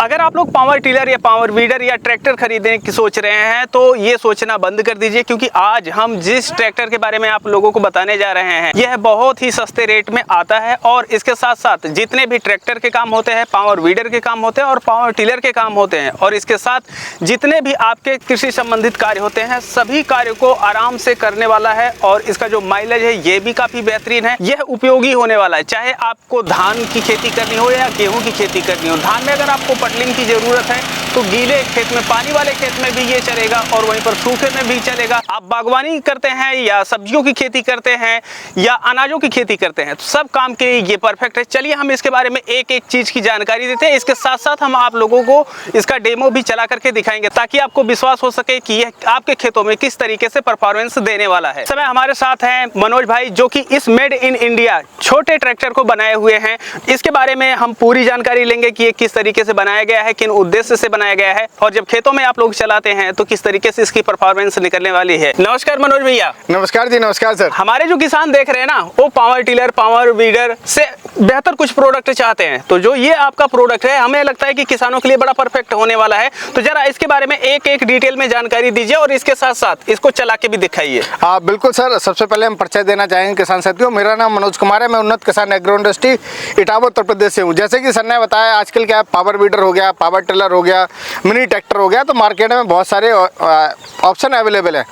अगर आप लोग पावर टिलर या पावर वीडर या ट्रैक्टर खरीदने की सोच रहे हैं तो ये सोचना बंद कर दीजिए, क्योंकि आज हम जिस ट्रैक्टर के बारे में आप लोगों को बताने जा रहे हैं यह बहुत ही सस्ते रेट में आता है। और इसके साथ साथ जितने भी ट्रैक्टर के काम होते हैं, पावर वीडर के काम होते हैं और पावर टिलर के काम होते हैं, और इसके साथ जितने भी आपके कृषि संबंधित कार्य होते हैं, सभी कार्य को आराम से करने वाला है। और इसका जो माइलेज है ये भी काफ़ी बेहतरीन है। यह उपयोगी होने वाला है, चाहे आपको धान की खेती करनी हो या गेहूँ की खेती करनी हो। धान में अगर आपको पटलिंग की ज़रूरत है तो गीले खेत में, पानी वाले खेत में भी ये चलेगा और वहीं पर सूखे में भी चलेगा। आप बागवानी करते हैं या सब्जियों की खेती करते हैं या अनाजों की खेती करते हैं, तो सब काम के लिए ये परफेक्ट है। चलिए हम इसके बारे में एक एक चीज़ की जानकारी देते हैं। इसके साथ साथ हम आप लोगों को इसका डेमो भी चला करके दिखाएंगे ताकि आपको विश्वास हो सके कि यह आपके खेतों में किस तरीके से परफॉर्मेंस देने वाला है। समय हमारे साथ हैं मनोज भाई, जो कि इस मेड इन इंडिया छोटे ट्रैक्टर को बनाए हुए हैं। इसके बारे में हम पूरी जानकारी लेंगे कि ये किस तरीके से बनाया गया है, किन उद्देश्य से बनाया गया है, और जब खेतों में आप लोग चलाते हैं तो किस तरीके से इसकी परफॉर्मेंस निकलने वाली है। नमस्कार मनोज भैया। नमस्कार जी। नमस्कार सर। हमारे जो किसान देख रहे हैं ना, वो पावर टिलर, पावर वीडर से बेहतर कुछ प्रोडक्ट चाहते हैं, तो जो ये आपका प्रोडक्ट है हमें लगता है कि किसानों के लिए बड़ा परफेक्ट होने वाला है। तो जरा इसके बारे में एक एक डिटेल में जानकारी दीजिए और इसके साथ साथ इसको चला के भी दिखाइए। हाँ बिल्कुल सर। सबसे पहले हम परिचय देना चाहेंगे किसान साथियों। मेरा नाम मनोज कुमार है। मैं उन्नत किसान एग्रो इंडस्ट्री इटावा उत्तर प्रदेश से हूँ। जैसे कि सर ने बताया, आजकल क्या है, पावर वीडर हो गया, पावर टिलर हो गया, मिनी ट्रैक्टर हो गया, तो मार्केट में बहुत सारे ऑप्शन अवेलेबल है।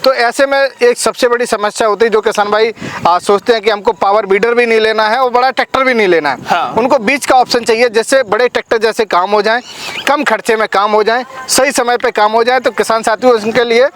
तो ऐसे में एक सबसे बड़ी समस्या होती है, जो किसान भाई सोचते हैं कि हमको पावर वीडर भी नहीं लेना है और बड़ा ट्रैक्टर भी नहीं लेना है। हाँ। उनको बीच का ऑप्शन चाहिए, जिससे बड़े ट्रैक्टर जैसे काम हो जाए, कम खर्चे में काम हो जाए, सही समय पे काम हो जाए। तो किसान साथियों, उनके लिए,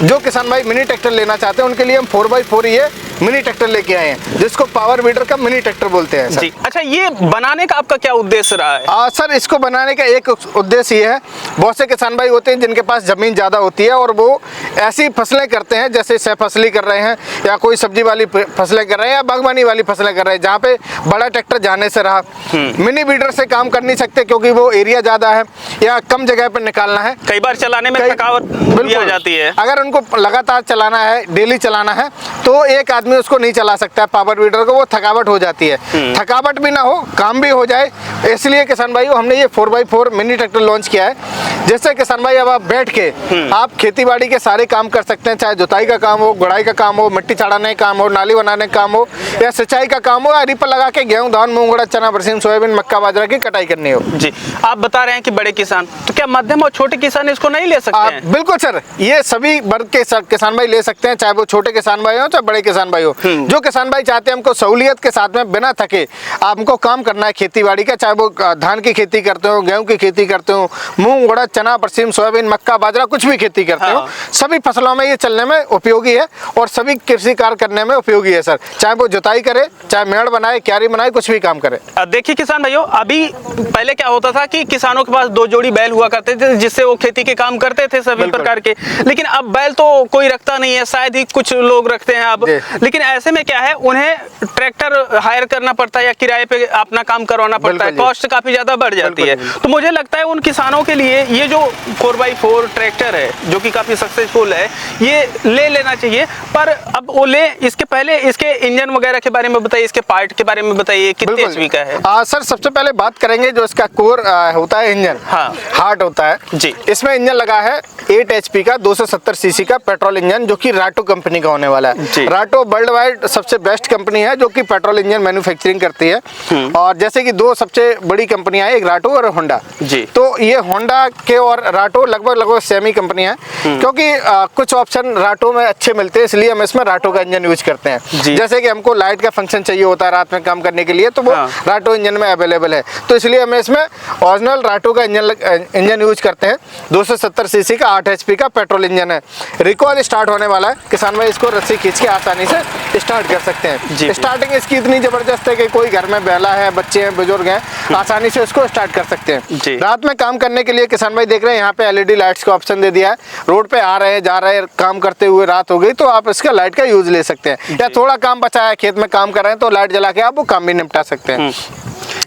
जो किसान भाई मिनी ट्रैक्टर लेना चाहते हैं, उनके लिए हम 4x4 ये मिनी ट्रैक्टर लेके आए हैं, जिसको पावर वीडर का मिनी ट्रैक्टर बोलते हैं सर। जी। अच्छा, ये बनाने का आपका क्या उद्देश्य रहा है? सर, इसको बनाने का एक उद्देश्य ये है, बहुत से किसान भाई होते हैं जिनके पास ज़मीन ज़्यादा होती है और वो ऐसी फसलें करते हैं, जैसे सहफसली कर रहे हैं या कोई सब्जी वाली फसलें कर रहे हैं या बागवानी वाली फसलें कर रहे हैं, जहाँ पे बड़ा ट्रैक्टर जाने से रहा। मिनी वीडर से काम कर नहीं सकते क्योंकि वो एरिया ज़्यादा है या कम जगह पर निकालना है। कई बार चलाने में थकावट भी आ जाती है। अगर उनको लगातार चलाना है, डेली चलाना है, तो एक आदमी उसको नहीं चला सकता है पावर वीडर को, वो थकावट हो जाती है। थकावट भी ना हो, काम भी हो जाए, इसलिए किसान भाइयों हमने ये 4x4 मिनी ट्रैक्टर लॉन्च किया है। जैसे किसान भाई अब आप बैठ के आप खेती बाड़ी के सारे काम कर सकते हैं, चाहे जुताई का काम हो, गुड़ाई का काम हो, मिट्टी चढ़ाने का काम हो, नाली बनाने का काम हो, या सिंचाई का काम हो, या रीपर लगा के गेहूं, धान, मूंग, उड़द, चना, बरसीम, सोयाबीन, मक्का, बाजरा की कटाई करनी हो। जी। आप बता रहे हैं कि बड़े किसान, तो क्या मध्यम और छोटे किसान इसको नहीं ले सकते हैं? बिल्कुल सर, ये सभी वर्ग के किसान भाई ले सकते हैं, चाहे वो छोटे किसान भाई हो चाहे बड़े किसान भाई हो। जो किसान भाई चाहते हैं हमको सहूलियत के साथ में बिना थके आपको काम करना है खेती बाड़ी का, चाहे वो धान की खेती करते हो, गेहूं की खेती करते हो, मूंग, उड़द, चना, बरसीम, सोयाबीन, मक्का, बाजरा, कुछ भी खेती करते हो, सभी फसलों में ये चलने में उपयोगी है और सभी कृषि कार्य करने में उपयोगी है सर। चाहे वो जुताई करे, चाहे मेड़ बनाए, क्यारी बनाए, कुछ भी काम करे। देखिए किसान भाइयों, अभी पहले क्या होता था कि किसानों के पास 2 जोड़ी बैल हुआ करते थे, जिससे वो खेती के काम करते थे सभी प्रकार के। लेकिन अब बैल तो कोई रखता नहीं है, शायद ही कुछ लोग रखते हैं अब। लेकिन ऐसे में क्या है, उन्हें ट्रैक्टर हायर करना पड़ता है या किराए पे अपना काम करवाना पड़ता है, कॉस्ट काफी ज्यादा बढ़ जाती है। तो मुझे लगता है उन किसानों के लिए ये जो 4x4 ट्रैक्टर है, जो कि काफी सक्सेसफुल है, ये ले लेना चाहिए। पर अब वो ले, इसके पहले इसके इंजन वगैरह के बारे में बताइए, इसके पार्ट के बारे में बताइए, कितने एचपी का है? सर, सबसे पहले बात करेंगे जो इसका कोर होता है, इंजन। हाँ, हार्ट होता है जी। इसमें इंजन लगा है 8 HP का 270 cc का पेट्रोल इंजन, जो कि राटो कंपनी का होने वाला है। राटो वर्ल्ड वाइड सबसे बेस्ट कंपनी है जो कि पेट्रोल इंजन मैन्युफैक्चरिंग करती है। और जैसे कि 2 सबसे बड़ी कंपनियां हैं, एक राटो और होंडा जी। तो ये होंडा के और राटो लगभग सेमी कंपनी है, क्योंकि कुछ ऑप्शन राटो में अच्छे मिलते हैं, इसलिए हम इसमें राटो का इंजन यूज करते हैं। जैसे कि हमको लाइट का फंक्शन चाहिए होता है रात में काम करने के लिए, तो वो राटो इंजन में अवेलेबल है, तो इसलिए हम इसमें ओरिजिनल राटो का इंजन यूज करते हैं। 270 cc का 8 HP का पेट्रोल इंजन है। रिकॉल स्टार्ट होने वाला है, किसान भाई इसको रस्सी खींच के आसानी से स्टार्ट कर सकते हैं। स्टार्टिंग इसकी इतनी जबरदस्त है कि कोई घर में बैला है, बच्चे हैं, बुजुर्ग हैं, आसानी से इसको स्टार्ट कर सकते हैं। रात में काम करने के लिए किसान भाई देख रहे हैं यहाँ पे LED लाइट्स का ऑप्शन दे दिया है। रोड पे आ रहे हैं, जा रहे हैं, काम करते हुए रात हो गई तो आप इसका लाइट का यूज ले सकते हैं, या थोड़ा काम बचा है, खेत में काम कर रहे हैं, तो लाइट जला के आप वो काम भी निपटा सकते हैं।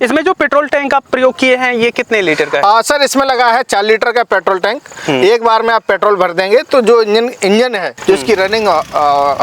इसमें जो पेट्रोल टैंक आप प्रयोग किए हैं ये कितने लीटर का है? सर इसमें लगा है 4 लीटर का पेट्रोल टैंक। एक बार में आप पेट्रोल भर देंगे तो जो इंजन है जो इसकी रनिंग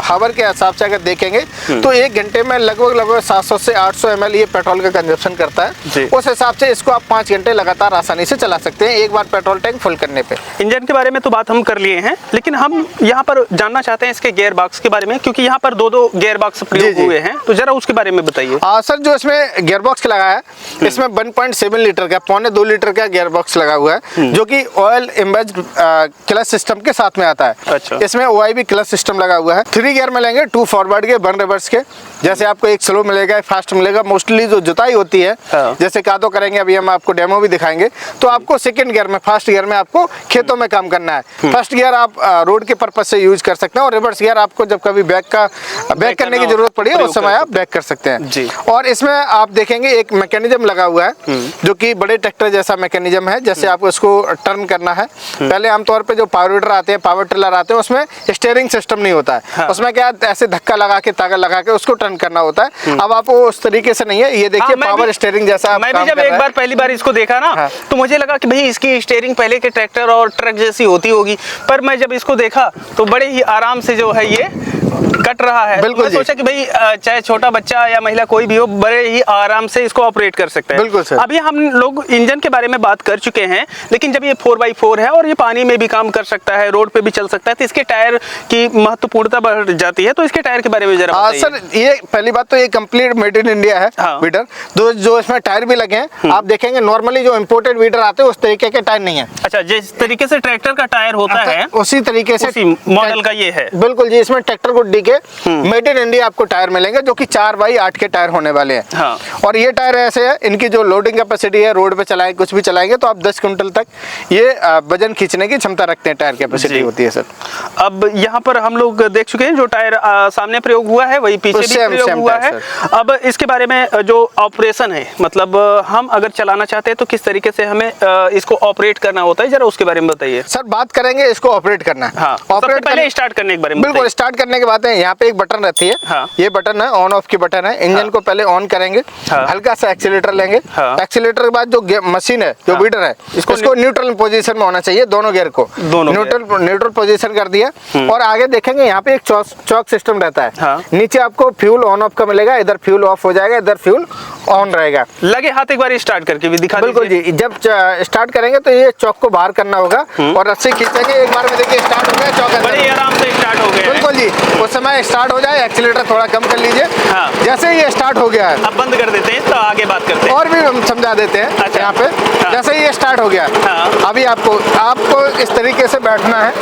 हावर के हिसाब से अगर देखेंगे तो 1 घंटे में लगभग 700 से 800 ml ये पेट्रोल का कंजप्शन करता है। उस हिसाब से इसको आप 5 घंटे लगातार आसानी से चला सकते हैं एक बार पेट्रोल टैंक फुल करने पे। इंजन के बारे में तो बात हम कर लिए हैं, लेकिन हम यहाँ पर जानना चाहते हैं इसके गियर बॉक्स के बारे में, क्योंकि यहाँ पर 2 गियर बॉक्स प्रयोग हुए हैं, तो जरा उसके बारे में बताइए। सर जो इसमें गियर बॉक्स लगा है इसमें 1.7 लीटर का 1.25 लीटर का गियर बॉक्स लगा हुआ है जो कि ऑयल एम्बेड क्लच सिस्टम के साथ में आता है। अच्छा। इसमें OIB क्लच सिस्टम लगा हुआ है। 3 गियर में लेंगे, 2 फॉरवर्ड के 1 रिवर्स के। जैसे आपको एक स्लो मिलेगा एक फास्ट मिलेगा। मोस्टली जो जुताई होती है जैसे कादो करेंगे, अभी हम आपको डेमो भी दिखाएंगे, तो आपको सेकंड गियर में फर्स्ट गियर में आपको खेतों में काम करना है। फर्स्ट गियर आप रोड के पर्पज से यूज कर सकते हैं और रिवर्स गियर आपको जब कभी बैक करने की जरूरत पड़ी है उस समय आप बैक कर सकते हैं। और इसमें आप देखेंगे एक मैकेनिज्म लगा हुआ है जो कि बड़े ट्रैक्टर जैसा मैकेनिज्म है। जैसे आपको इसको टर्न करना है, पहले आमतौर पे जो पावर वीडर आते हैं, पावर टिलर आते हैं, उसमें स्टीयरिंग सिस्टम नहीं होता है। उसमें क्या ऐसे धक्का लगा के ताकत लगा के उसको टर्न करना होता है। अब आप उस तरीके से नहीं है, ये देखिए पावर स्टीयरिंग जैसा। मैं भी जब एक बार पहली बार इसको देखा ना तो मुझे लगा कि भाई इसकी स्टीयरिंग पहले के ट्रैक्टर और ट्रक जैसी होती होगी, पर मैं जब इसको देखा तो बड़े ही आराम से जो है ये कट रहा है। बिल्कुल। मैं सोचा कि भाई चाहे छोटा बच्चा या महिला कोई भी हो, बड़े ही आराम से इसको ऑपरेट कर सकते हैं। बिल्कुल सर। अभी हम लोग इंजन के बारे में बात कर चुके हैं, लेकिन जब ये 4x4 है और ये पानी में भी काम कर सकता है, रोड पे भी चल सकता है, तो इसके टायर की महत्वपूर्णता बढ़ जाती है। तो इसके टायर के बारे में जरा बताइए। सर ये पहली बात तो ये कंप्लीट मेड इन इंडिया है वीडर। जो इसमें टायर भी लगे हैं आप देखेंगे नॉर्मली जो इम्पोर्टेड वीडर आते हैं उस तरीके के टायर नहीं है। अच्छा, जिस तरीके से ट्रैक्टर का टायर होता है उसी तरीके से मॉडल का ये है। बिल्कुल जी। इसमें ट्रैक्टर गुड्डी के मेड इन इंडिया आपको टायर मिलेंगे जो कि 4x8 के टायर होने वाले हैं। और ये टायर ऐसे है, इनकी जो लोडिंग कैपेसिटी है, रोड पे चलाएं कुछ भी चलाएंगे तो आप 10 क्विंटल तक ये वजन खींचने की क्षमता रखते हैं। टायर कैपेसिटी होती है सर। अब यहाँ पर हम लोग देख चुके हैं जो टायर सामने प्रयोग हुआ है वही पीछे भी प्रयोग हुआ है। अब इसके बारे में जो ऑपरेशन है, मतलब हम अगर चलाना चाहते हैं तो किस तरीके से हमें इसको ऑपरेट करना होता है, जरा उसके बारे में बताइए। सर बात करेंगे इसको ऑपरेट करना है। ऑपरेट पहले स्टार्ट करने के बारे में। बिल्कुल, स्टार्ट करने के बाद यहाँ पे एक बटन रहती है। ये बटन है ऑन ऑफ की बटन है। इंजन को पहले ऑन करेंगे, हल्का सा एक्सीलेटर लेंगे। एक्सीलेटर के बाद जो मशीन है, जो वीडर है, इसको न्यूट्रल पोजीशन में होना चाहिए। दोनों गियर को न्यूट्रल पोजीशन कर दिया। और आगे देखेंगे यहाँ पे एक चौक सिस्टम रहता है। नीचे आपको फ्यूल ऑन ऑफ का मिलेगा, इधर फ्यूल ऑफ हो जाएगा, इधर फ्यूल ऑन रहेगा। लगे हाथ एक बार स्टार्ट करके भी दिखा। बिल्कुल जी। जब स्टार्ट करेंगे तो ये चौक को बाहर करना होगा और रस्सी खींचेंगे, एक बार में देखिए स्टार्ट हो गया, चौक बड़े आराम से स्टार्ट हो गया। बिल्कुल जी। उस समय स्टार्ट हो जाए, एक्सीलेटर थोड़ा कम कर लीजिए। जैसे ही ये स्टार्ट हो गया है, अब बंद कर देते हैं तो आगे बात करते हैं। और भी हम समझा देते हैं। अच्छा। यहाँ पे जैसे ही ये स्टार्ट हो गया, अभी आपको इस तरीके से बैठना है।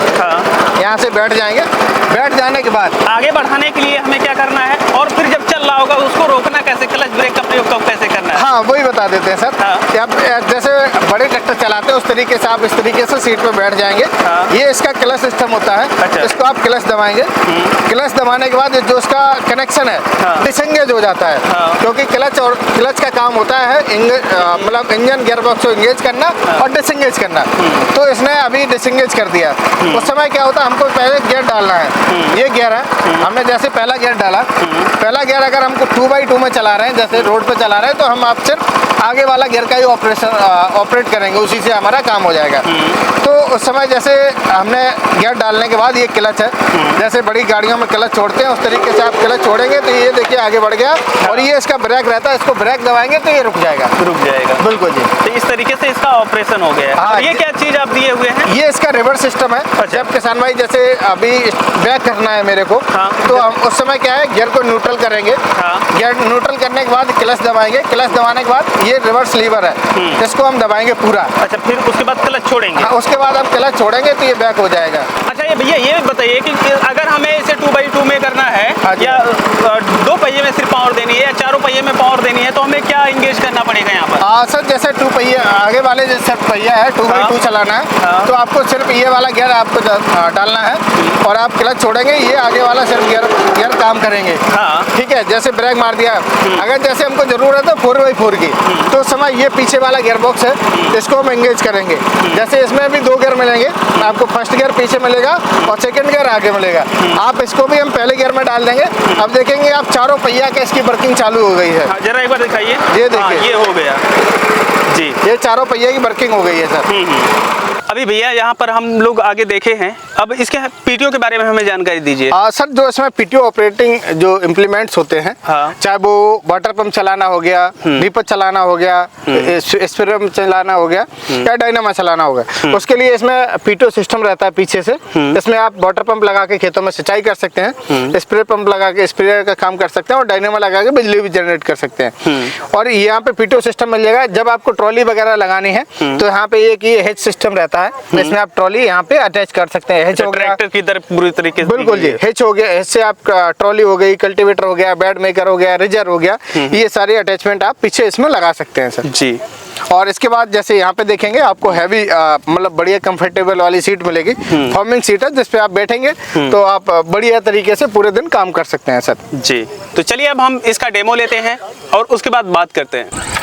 यहाँ से बैठ जाएंगे। बैठ जाने के बाद आगे बढ़ाने के लिए हमें क्या करना है, और फिर जब चल रहा होगा उसको रोकना कैसे, क्लच ब्रेक का प्रयोग कब कैसे करना है? हाँ, वही बता देते हैं सर। आप जैसे बड़े ट्रैक्टर चलाते हैं उस तरीके से आप इस तरीके से सीट पे बैठ जाएंगे। ये इसका क्लच सिस्टम होता है। अच्छा। इसको आप क्लच दबाएंगे। क्लच दबाने के बाद जो इसका कनेक्शन है डिसएंगेज हो जाता है। क्योंकि क्लच का काम होता है मतलब इंजन गियर बॉक्स को एंगेज करना और डिसएंगेज करना। तो इसने अभी डिसएंगेज कर दिया। उस समय क्या होता है, हमको पहले गियर डालना है। ये गियर है, हमने जैसे पहला गियर डाला, पहला गियर अगर हमको 2x2 में चला रहे हैं, जैसे रोड पे चला रहे हैं, तो हम आप सिर्फ आगे वाला गियर का ही ऑपरेट करेंगे, उसी से हमारा काम हो जाएगा। तो उस समय जैसे हमने गियर डालने के बाद ये क्लच है, जैसे बड़ी गाड़ियों में क्लच छोड़ते हैं उस तरीके से आप क्लच छोड़ेंगे तो ये देखिए आगे बढ़ गया। और ये इसका ब्रेक रहता है, इसको ब्रेक दबाएंगे तो ये रुक जाएगा। बिल्कुल जी। तो इस तरीके से इसका ऑपरेशन हो गया है। हाँ, ये क्या चीज आप दिए हुए हैं? ये इसका रिवर्स सिस्टम है। जब किसान भाई जैसे अभी बैक करना है मेरे को, तो हम उस समय क्या है, गियर को न्यूट्रल करेंगे। गियर न्यूट्रल करने के बाद क्लच दबाएंगे। क्लच दबाने के बाद ये रिवर्स लीवर है, इसको हम दबाएंगे पूरा। अच्छा, फिर उसके बाद क्लच छोड़ेंगे। हाँ, उसके बाद हम क्लच छोड़ेंगे तो ये बैक हो जाएगा। अच्छा, ये भैया ये बताइए कि अगर हमें इसे 2x2 में करना है या 2 पहिए में सिर्फ पावर देनी है या 4 पहिए में पावर देनी है, तो हमें क्या इंगेज करना पड़ेगा यहाँ पर? सर जैसे 2 पहिए आगे वाले जैसे पहिया है 2x2 चलाना है, तो आपको सिर्फ ये वाला गियर आपको डालना है और आप क्लच छोड़ेंगे, ये आगे वाला सिर्फ गियर काम करेंगे। ठीक है। जैसे ब्रेक मार दिया, अगर जैसे हमको जरूरत है 4x4 की, तो उस समय ये पीछे वाला गियर बॉक्स है, इसको हम एंगेज करेंगे। जैसे इसमें भी 2 गियर मिलेंगे, आपको फर्स्ट गियर पीछे मिलेगा और सेकंड गियर आगे मिलेगा। आप इसको भी हम पहले गियर में डाल देंगे। अब देखेंगे आप चारों पहिया के इसकी वर्किंग चालू हो गई है। जरा एक बार दिखाइए। दिखाइए। ये देखिए, ये हो गया जी, ये चारों पहिए की वर्किंग हो गई है सर। अभी भैया यहाँ पर हम लोग आगे देखे हैं, अब इसके पीटीओ के बारे में हमें जानकारी दीजिए। सर जो इसमें पीटीओ ऑपरेटिंग जो इम्प्लीमेंट्स होते हैं, हाँ। चाहे वो वाटर पंप चलाना हो गया, डीपर चलाना हो गया, स्प्रे पंप चलाना हो गया या डायनामा चलाना हो गया, उसके लिए इसमें पीटीओ सिस्टम रहता है पीछे से। इसमें आप वाटर पंप लगा के खेतों में सिंचाई कर सकते हैं, स्प्रे पंप लगा के स्प्रेयर का काम कर सकते हैं और डायनामा लगा के बिजली भी जनरेट कर सकते हैं। और यहाँ पे पीटीओ सिस्टम मिल जाएगा। जब आपको ट्रॉली वगैरह लगानी है तो यहाँ पे एक ये हेच सिस्टम रहता है, इसमें आप ट्रॉली यहाँ पे अटैच कर सकते हैं। हेच हो गया, ट्रैक्टर की तरह पूरी तरीके से, बिल्कुल जी, हेच हो गया, इससे आपका ट्रॉली हो गई, कल्टीवेटर हो गया, बेड मेकर हो गया, रिजर हो गया, ये सारे अटैचमेंट आप पीछे इसमें लगा सकते हैं सर जी। और इसके बाद जैसे यहाँ पे देखेंगे आपको हैवी मतलब बढ़िया कंफर्टेबल वाली सीट मिलेगी, फॉर्मिंग सीट है, जिसपे आप बैठेंगे तो आप बढ़िया तरीके से पूरे दिन काम कर सकते हैं सर जी। तो चलिए अब हम इसका डेमो लेते हैं और उसके बाद बात करते हैं।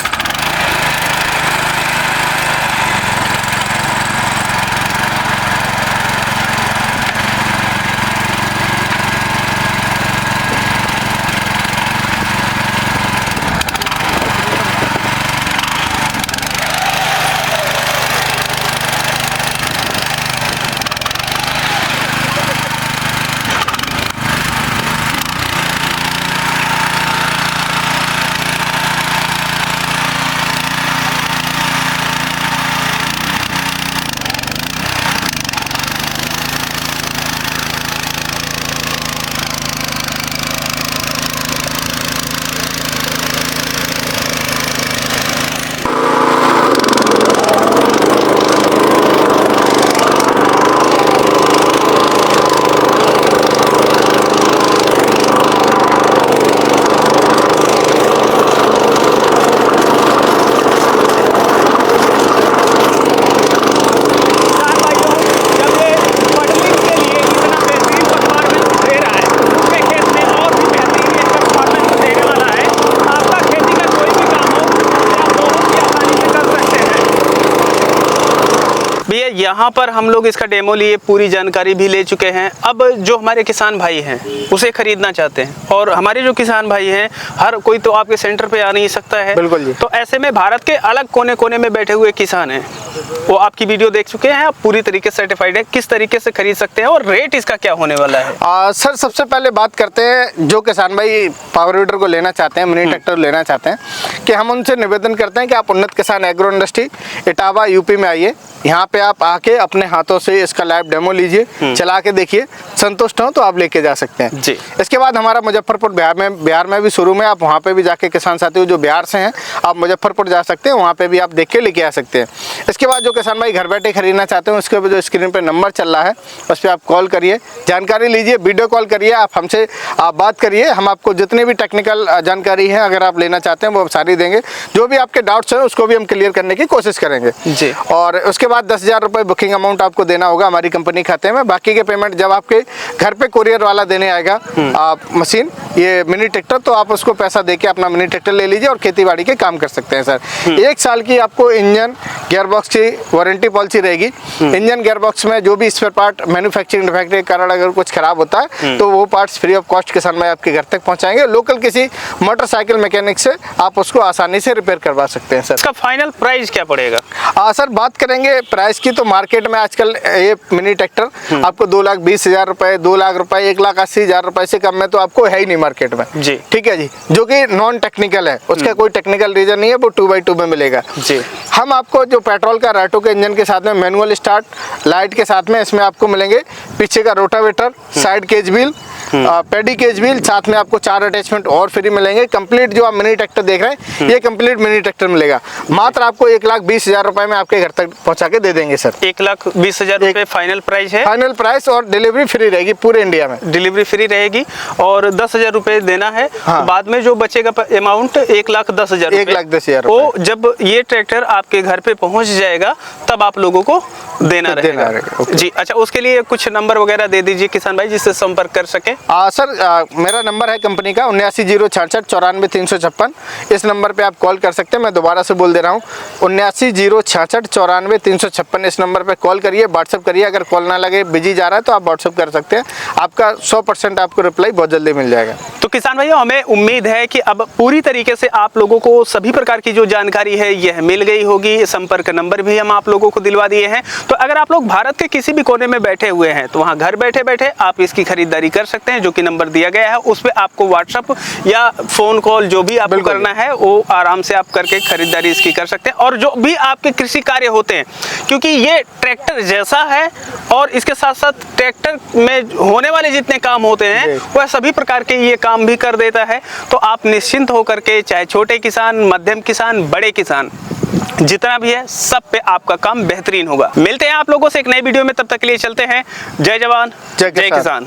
भैया यहाँ पर हम लोग इसका डेमो लिए, पूरी जानकारी भी ले चुके हैं। अब जो हमारे किसान भाई हैं उसे खरीदना चाहते हैं, और हमारे जो किसान भाई हैं हर कोई तो आपके सेंटर पे आ नहीं सकता है, बिल्कुल जी। तो ऐसे में भारत के अलग कोने कोने में बैठे हुए किसान हैं, वो आपकी वीडियो देख चुके हैं, आप पूरी तरीके से सर्टिफाइड है, किस तरीके से खरीद सकते हैं और रेट इसका क्या होने वाला है? सर सबसे पहले बात करते हैं जो किसान भाई पावर वीडर को लेना चाहते हैं, मिनी ट्रैक्टर लेना चाहते हैं, कि हम उनसे निवेदन करते हैं कि आप उन्नत किसान एग्रो इंडस्ट्री इटावा यूपी में आइए। यहाँ पे आप आके अपने हाथों से इसका लाइव डेमो लीजिए, चला के देखिए, संतुष्ट हो तो आप लेके जा सकते हैं जी। इसके बाद हमारा मुजफ्फरपुर बिहार में भी शोरूम है, आप वहाँ पे भी जाके किसान साथी जो बिहार से हैं आप मुजफ्फरपुर जा सकते हैं, वहाँ पे भी आप देख के लेके आ सकते हैं। इसके बाद जो किसान भाई घर बैठे खरीदना चाहते हैं उसके जो स्क्रीन पे नंबर चल रहा है उस पर आप कॉल करिए, जानकारी लीजिए, वीडियो कॉल करिए, आप हमसे आप बात करिए, हम आपको जितने भी टेक्निकल जानकारी है अगर आप लेना चाहते हैं वो सारी देंगे, जो भी आपके डाउट्स हैं उसको भी हम क्लियर करने की कोशिश करेंगे जी। और उसके बाद 10,000 रुपये बुकिंग अमाउंट आपको देना होगा हमारी कंपनी खाते में। बाकी के पेमेंट जब आपके घर पे कोरियर वाला देने आएगा आप मशीन ये मिनी ट्रैक्टर, तो आप उसको पैसा देके अपना मिनी ट्रैक्टर ले लीजिए और खेती बाड़ी के काम कर सकते हैं सर। 1 साल की आपको इंजन गियरबॉक्स की वारंटी पॉलिसी रहेगी। इंजन गियरबॉक्स में जो भी स्पेयर पार्ट मैन्युफैक्चरिंग डिफेक्ट के कारण अगर कुछ खराब होता है तो वो पार्ट्स फ्री ऑफ कॉस्ट किसान भाई आपके घर तक पहुंचाएंगे। लोकल किसी मोटरसाइकिल मैकेनिक से आप उसको आसानी से रिपेयर करवा सकते हैं सर। इसका फाइनल प्राइस क्या पड़ेगा? सर बात करेंगे प्राइस की तो मार्केट में आजकल ये मिनी ट्रैक्टर आपको 2,20,000 रुपए, 2 लाख रुपए, 1,80,000 रुपए से कम में तो आपको है ही नहीं मार्केट में जी। ठीक है जी, जो कि नॉन टेक्निकल है, उसका कोई टेक्निकल रीजन नहीं है, वो 2x2 में मिलेगा जी। हम आपको जो पेट्रोल का राटो के इंजन के साथ में मैनुअल स्टार्ट लाइट के साथ में इसमें आपको मिलेंगे, पीछे का रोटावेटर, साइड केज व्हील, पेडी केज व्हील, साथ में आपको 4 अटैचमेंट और फ्री मिलेंगे। कंप्लीट जो आप मिनी ट्रैक्टर देख रहे हैं ये कंप्लीट मिनी ट्रैक्टर मिलेगा, मात्र आपको 1,20,000 रुपए में आपके घर तक पहुंचा के दे देंगे सर। 1,20,000 रुपए फाइनल प्राइस है, फाइनल प्राइस, और डिलीवरी फ्री रहेगी पूरे इंडिया में, डिलीवरी फ्री रहेगी और 10,000 रुपए देना है। हाँ। तो बाद में जो बचेगा अमाउंट 1,10,000 1,10,000 वो जब ये ट्रैक्टर आपके घर पे पहुंच जाएगा तब आप लोगों को देना रहेगा। जी अच्छा, उसके लिए कुछ नंबर वगैरह दे दीजिए किसान भाई, जिससे संपर्क कर सके। सर मेरा नंबर है कंपनी का 7906694356। इस नंबर पे आप कॉल कर सकते हैं। मैं दोबारा से बोल दे रहा हूँ, 7906694356। इस नंबर पे कॉल करिए, व्हाट्सअप करिए। अगर कॉल ना लगे, बिजी जा रहा है, तो आप व्हाट्सअप कर सकते हैं। आपका 100% आपको रिप्लाई बहुत जल्दी मिल जाएगा। तो किसान भाइयों, हमें उम्मीद है कि अब पूरी तरीके से आप लोगों को सभी प्रकार की जो जानकारी है यह मिल गई होगी। संपर्क नंबर भी हम आप लोगों को दिलवा दिए हैं। तो अगर आप लोग भारत के किसी भी कोने में बैठे हुए हैं तो वहां घर बैठे बैठे आप इसकी खरीदारी कर सकते हैं। जो कि नंबर दिया गया है उस पर आपको व्हाट्सअप या फोन कॉल जो भी आपको करना है वो आराम से आप करके खरीदारी इसकी कर सकते हैं। और जो भी आपके कृषि कार्य होते हैं, क्योंकि ये ट्रैक्टर जैसा है और इसके साथ साथ ट्रैक्टर में होने वाले जितने काम होते हैं वह सभी प्रकार के ये काम भी कर देता है। तो आप निश्चिंत होकर के, चाहे छोटे किसान, मध्यम किसान, बड़े किसान, जितना भी है सब पे आपका काम बेहतरीन होगा। मिलते हैं आप लोगों से एक नई वीडियो में, तब तक के लिए चलते हैं। जय जवान, जय किसान।